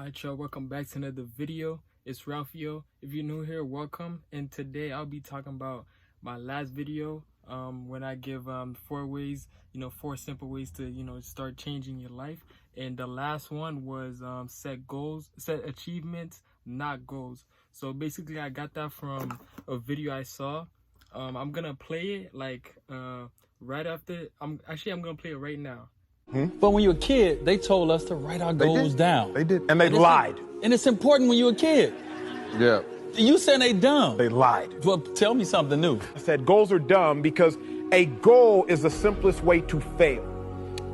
Alright y'all, welcome back to another video. It's Ralphio. If you're new here, welcome. And today I'll be talking about my last video when I give 4 ways, 4 simple ways to start changing your life. And the last one was set goals, set achievements, not goals. So basically I got that from a video I saw. I'm gonna play it like right after. I'm gonna play it right now. But when you're a kid, they told us to write our goals down. They did. And they lied. And it's important when you're a kid. Yeah. You saying they dumb. They lied. Well, tell me something new. I said goals are dumb because a goal is the simplest way to fail.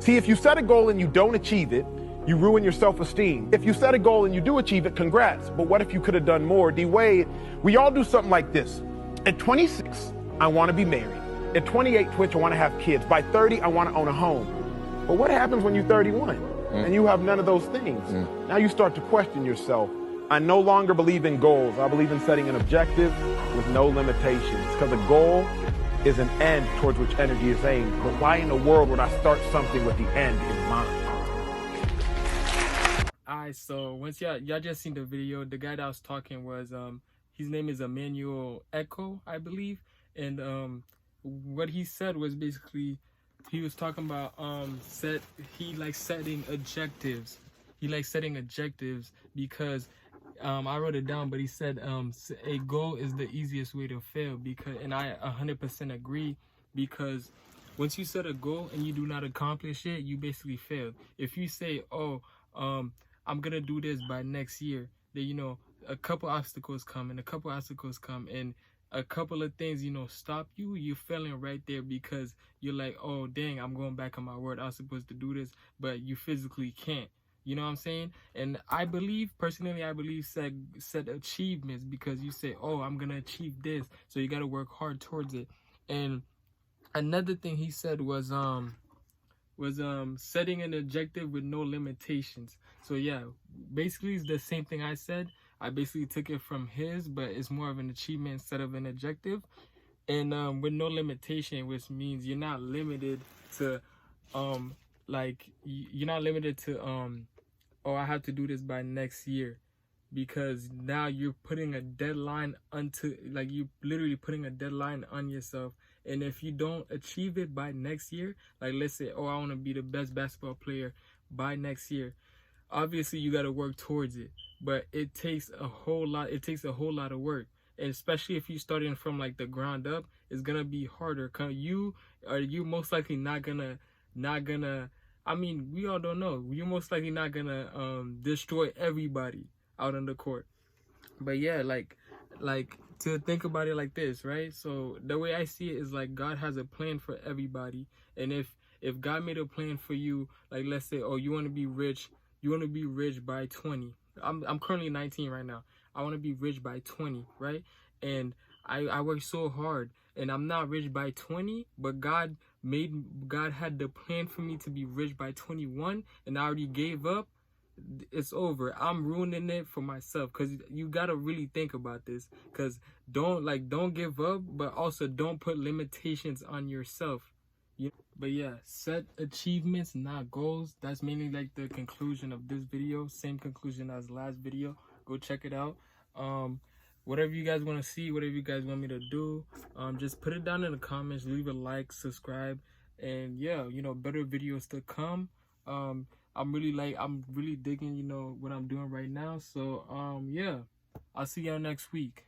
See, if you set a goal and you don't achieve it, you ruin your self-esteem. If you set a goal and you do achieve it, congrats. But what if you could have done more? D-Wade, we all do something like this. At 26, I want to be married. At 28, Twitch, I want to have kids. By 30, I want to own a home. But what happens when you're 31 and you have none of those things? Now you start to question yourself. I no longer believe in goals. I believe in setting an objective with no limitations, because a goal is an end towards which energy is aimed. But why in the world would I start something with the end in mind? Alright, so once y'all just seen the video, the guy that was talking was his name is Emmanuel Echo, I believe. And what he said was basically, he was talking about he likes setting objectives. He likes setting objectives because I wrote it down, but he said a goal is the easiest way to fail, because, and I 100% agree, because once you set a goal and you do not accomplish it, you basically failed. If you say, oh, I'm gonna do this by next year, then a couple obstacles come and a couple of things stop you, you're failing right there, because you're like, oh dang, I'm going back on my word, I was supposed to do this, but you physically can't. You know what I'm saying? And I believe, personally, set achievements, because you say, oh, I'm gonna achieve this, so you got to work hard towards it. And another thing he said was setting an objective with no limitations. So yeah, basically it's the same thing I said. I basically took it from his, but it's more of an achievement instead of an objective. And with no limitation, which means you're not limited to you're not limited to oh, I have to do this by next year, because now you're putting a deadline you're literally putting a deadline on yourself. And if you don't achieve it by next year, like let's say, oh, I want to be the best basketball player by next year, obviously you got to work towards it, but it takes a whole lot of work. And especially if you starting from like the ground up, it's gonna be harder, because you most likely not gonna I mean, we all don't know, you're most likely not gonna destroy everybody out on the court. But yeah, like to think about it like this, right? So the way I see it is like God has a plan for everybody. And if God made a plan for you, like let's say, oh, you want to be rich by 20. I'm currently 19 right now. I want to be rich by 20, right? And I work so hard and I'm not rich by 20, but God had the plan for me to be rich by 21, and I already gave up. It's over. I'm ruining it for myself, because you got to really think about this, because don't give up, but also don't put limitations on yourself. But yeah, set achievements, not goals. That's mainly like the conclusion of this video. Same conclusion as last video. Go check it out. Whatever you guys want to see, whatever you guys want me to do, just put it down in the comments. Leave a like, subscribe, and yeah, better videos to come. I'm really digging what I'm doing right now. So yeah, I'll see y'all next week.